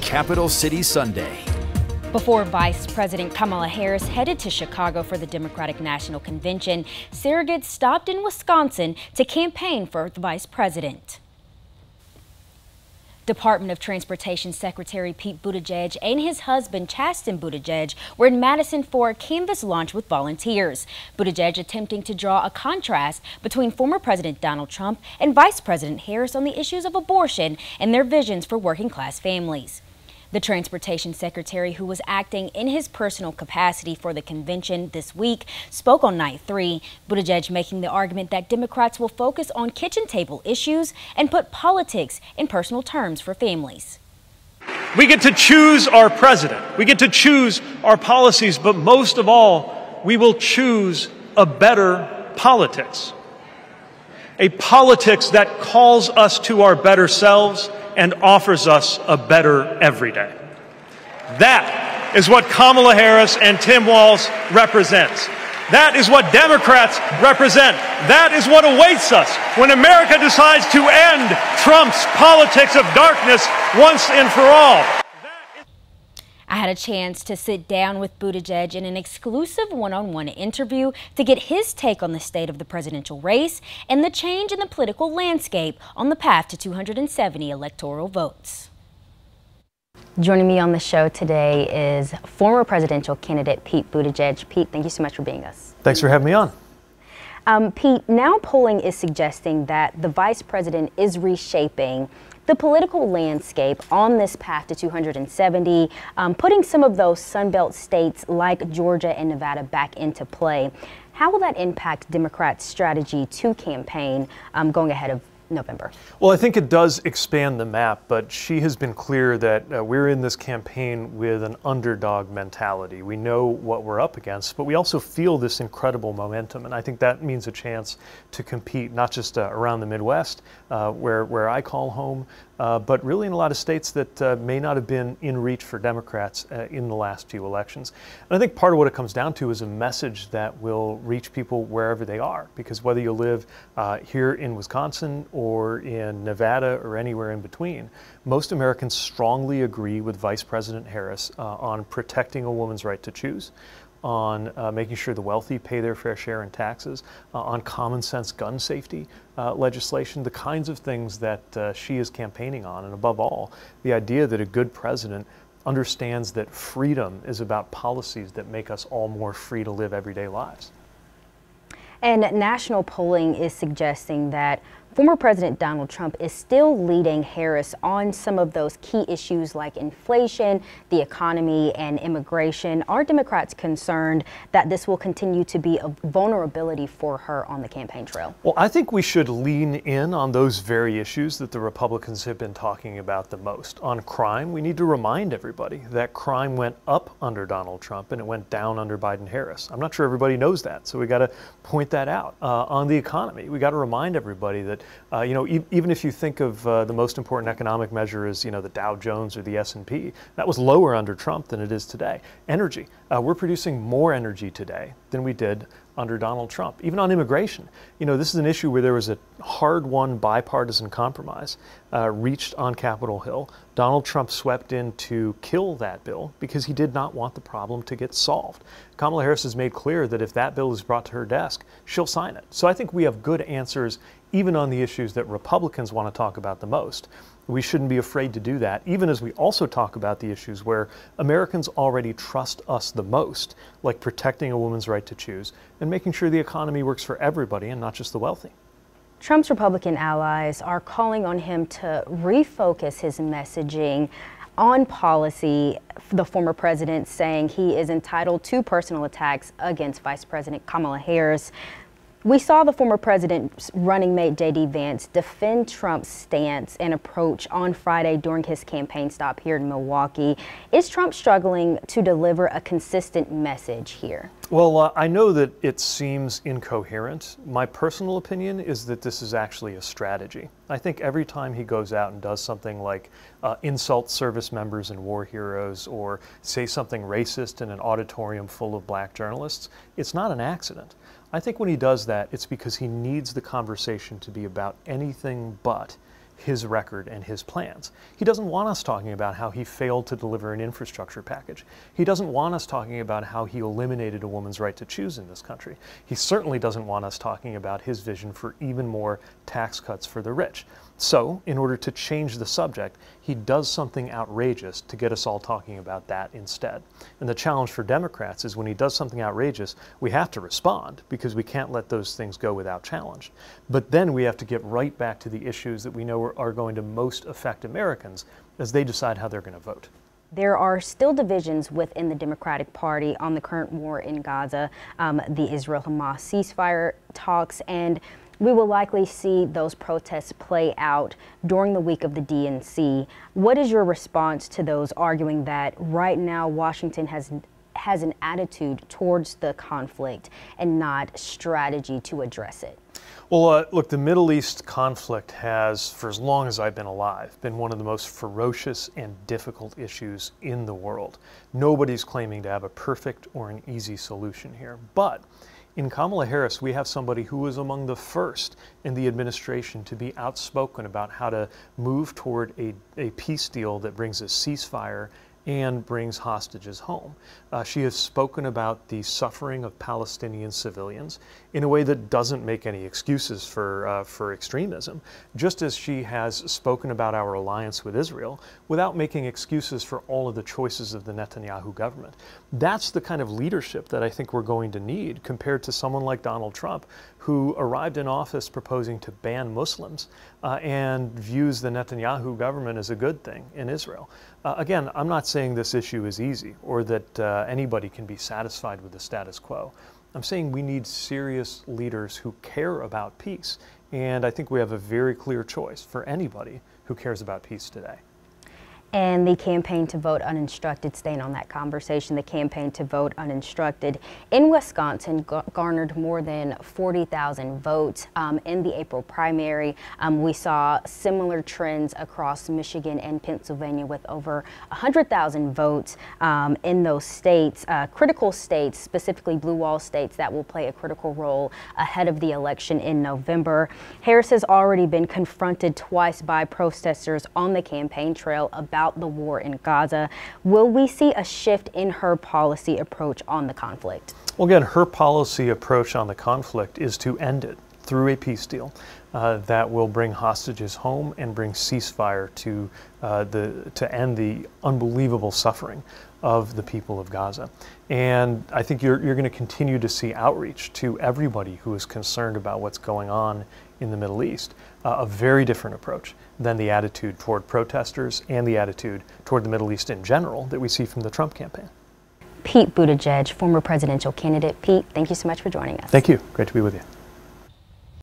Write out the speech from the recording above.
Capital City Sunday. Before Vice President Kamala Harris headed to Chicago for the Democratic National Convention, surrogates stopped in Wisconsin to campaign for the vice president. Department of Transportation Secretary Pete Buttigieg and his husband Chasten Buttigieg were in Madison for a canvas launch with volunteers. Buttigieg attempting to draw a contrast between former President Donald Trump and Vice President Harris on the issues of abortion and their visions for working-class families. The Transportation Secretary, who was acting in his personal capacity for the convention this week, spoke on night 3, Buttigieg making the argument that Democrats will focus on kitchen table issues and put politics in personal terms for families. We get to choose our president. We get to choose our policies, but most of all, we will choose a better politics. A politics that calls us to our better selves and offers us a better everyday. That is what Kamala Harris and Tim Walz represents. That is what Democrats represent. That is what awaits us when America decides to end Trump's politics of darkness once and for all. I had a chance to sit down with Buttigieg in an exclusive one-on-one interview to get his take on the state of the presidential race and the change in the political landscape on the path to 270 electoral votes. Joining me on the show today is former presidential candidate Pete Buttigieg. Pete, thank you so much for being with us. Thanks for having me on. Pete, now polling is suggesting that the vice president is reshaping the political landscape on this path to 270, putting some of those Sunbelt states like Georgia and Nevada back into play. How will that impact Democrats' strategy to campaign going ahead of November? Well, I think it does expand the map, but she has been clear that we're in this campaign with an underdog mentality. We know what we're up against, but we also feel this incredible momentum, and I think that means a chance to compete not just around the Midwest, where I call home, but really in a lot of states that may not have been in reach for Democrats in the last few elections. And I think part of what it comes down to is a message that will reach people wherever they are, because whether you live here in Wisconsin or in Nevada or anywhere in between, most Americans strongly agree with Vice President Harris on protecting a woman's right to choose, on making sure the wealthy pay their fair share in taxes, on common sense gun safety legislation, the kinds of things that she is campaigning on, and above all, the idea that a good president understands that freedom is about policies that make us all more free to live everyday lives. And national polling is suggesting that former President Donald Trump is still leading Harris on some of those key issues like inflation, the economy, and immigration. Are Democrats concerned that this will continue to be a vulnerability for her on the campaign trail? Well, I think we should lean in on those very issues that the Republicans have been talking about the most. On crime, we need to remind everybody that crime went up under Donald Trump and it went down under Biden-Harris. I'm not sure everybody knows that, so we got to point that out. On the economy, we got to remind everybody that even if you think of the most important economic measure as, the Dow Jones or the S&P, that was lower under Trump than it is today. Energy, we're producing more energy today than we did under Donald Trump. Even on immigration, this is an issue where there was a hard-won bipartisan compromise reached on Capitol Hill. Donald Trump swept in to kill that bill because he did not want the problem to get solved. Kamala Harris has made clear that if that bill is brought to her desk, she'll sign it. So I think we have good answers even on the issues that Republicans want to talk about the most. We shouldn't be afraid to do that, even as we also talk about the issues where Americans already trust us the most, like protecting a woman's right to choose and making sure the economy works for everybody and not just the wealthy. Trump's Republican allies are calling on him to refocus his messaging on policy, the former president saying he is entitled to personal attacks against Vice President Kamala Harris. We saw the former president's running mate J.D. Vance defend Trump's stance and approach on Friday during his campaign stop here in Milwaukee. Is Trump struggling to deliver a consistent message here? Well, I know that it seems incoherent. My personal opinion is that this is actually a strategy. I think every time he goes out and does something like insult service members and war heroes or say something racist in an auditorium full of black journalists, it's not an accident. I think when he does that, it's because he needs the conversation to be about anything but his record and his plans. He doesn't want us talking about how he failed to deliver an infrastructure package. He doesn't want us talking about how he eliminated a woman's right to choose in this country. He certainly doesn't want us talking about his vision for even more tax cuts for the rich. So, in order to change the subject, he does something outrageous to get us all talking about that instead. And the challenge for Democrats is when he does something outrageous, we have to respond because we can't let those things go without challenge. But then we have to get right back to the issues that we know are going to most affect Americans as they decide how they're going to vote. There are still divisions within the Democratic Party on the current war in Gaza, the Israel-Hamas ceasefire talks, and we will likely see those protests play out during the week of the DNC. What is your response to those arguing that right now Washington has an attitude towards the conflict and not strategy to address it? Well, look, the Middle East conflict has, for as long as I've been alive, been one of the most ferocious and difficult issues in the world. Nobody's claiming to have a perfect or an easy solution here. But in Kamala Harris, we have somebody who was among the first in the administration to be outspoken about how to move toward a peace deal that brings a ceasefire and brings hostages home. She has spoken about the suffering of Palestinian civilians in a way that doesn't make any excuses for extremism, just as she has spoken about our alliance with Israel without making excuses for all of the choices of the Netanyahu government. That's the kind of leadership that I think we're going to need compared to someone like Donald Trump, who arrived in office proposing to ban Muslims and views the Netanyahu government as a good thing in Israel. Again, I'm not saying this issue is easy or that anybody can be satisfied with the status quo. I'm saying we need serious leaders who care about peace. And I think we have a very clear choice for anybody who cares about peace today. And the campaign to vote uninstructed, staying on that conversation, the campaign to vote uninstructed in Wisconsin garnered more than 40,000 votes in the April primary. We saw similar trends across Michigan and Pennsylvania with over 100,000 votes in those states, critical states, specifically blue wall states that will play a critical role ahead of the election in November. Harris has already been confronted twice by protesters on the campaign trail about the war in Gaza. Will we see a shift in her policy approach on the conflict? Well, again, her policy approach on the conflict is to end it through a peace deal that will bring hostages home and bring ceasefire to end the unbelievable suffering of the people of Gaza. And I think you're going to continue to see outreach to everybody who is concerned about what's going on in the Middle East, a very different approach than the attitude toward protesters and the attitude toward the Middle East in general that we see from the Trump campaign. Pete Buttigieg, former presidential candidate. Pete, thank you so much for joining us. Thank you. Great to be with you.